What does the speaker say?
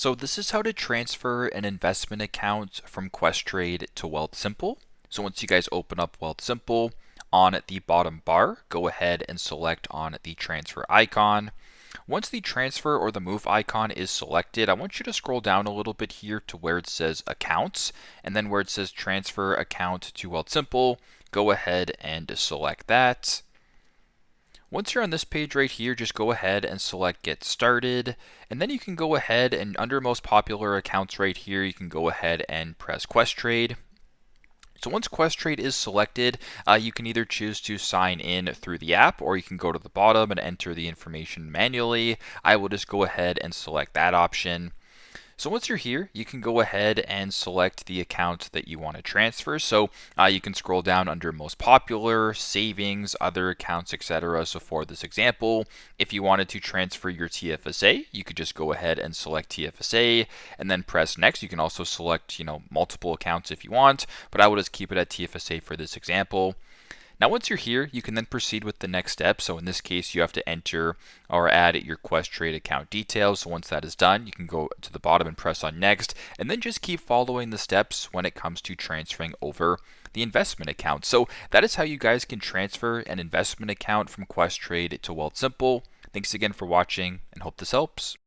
So this is how to transfer an investment account from Questrade to Wealthsimple. So once you guys open up Wealthsimple, on the bottom bar, go ahead and select on the transfer icon. Once the transfer or the move icon is selected, I want you to scroll down a little bit here to where it says accounts, and then where it says transfer account to Wealthsimple, go ahead and select that. Once you're on this page right here, just go ahead and select Get Started, and then you can go ahead and under Most Popular Accounts right here, you can go ahead and press Questrade. So once Questrade is selected, you can either choose to sign in through the app, or you can go to the bottom and enter the information manually. I will just go ahead and select that option. So once you're here, you can go ahead and select the account that you want to transfer. So you can scroll down under most popular, savings, other accounts, etc. So for this example, if you wanted to transfer your TFSA, you could just go ahead and select TFSA and then press next. You can also select, multiple accounts if you want, but I will just keep it at TFSA for this example. Now once you're here, you can then proceed with the next step. So in this case, you have to enter or add your Questrade account details. So once that is done, you can go to the bottom and press on next, and then just keep following the steps when it comes to transferring over the investment account. So that is how you guys can transfer an investment account from Questrade to Wealthsimple. Thanks again for watching and hope this helps.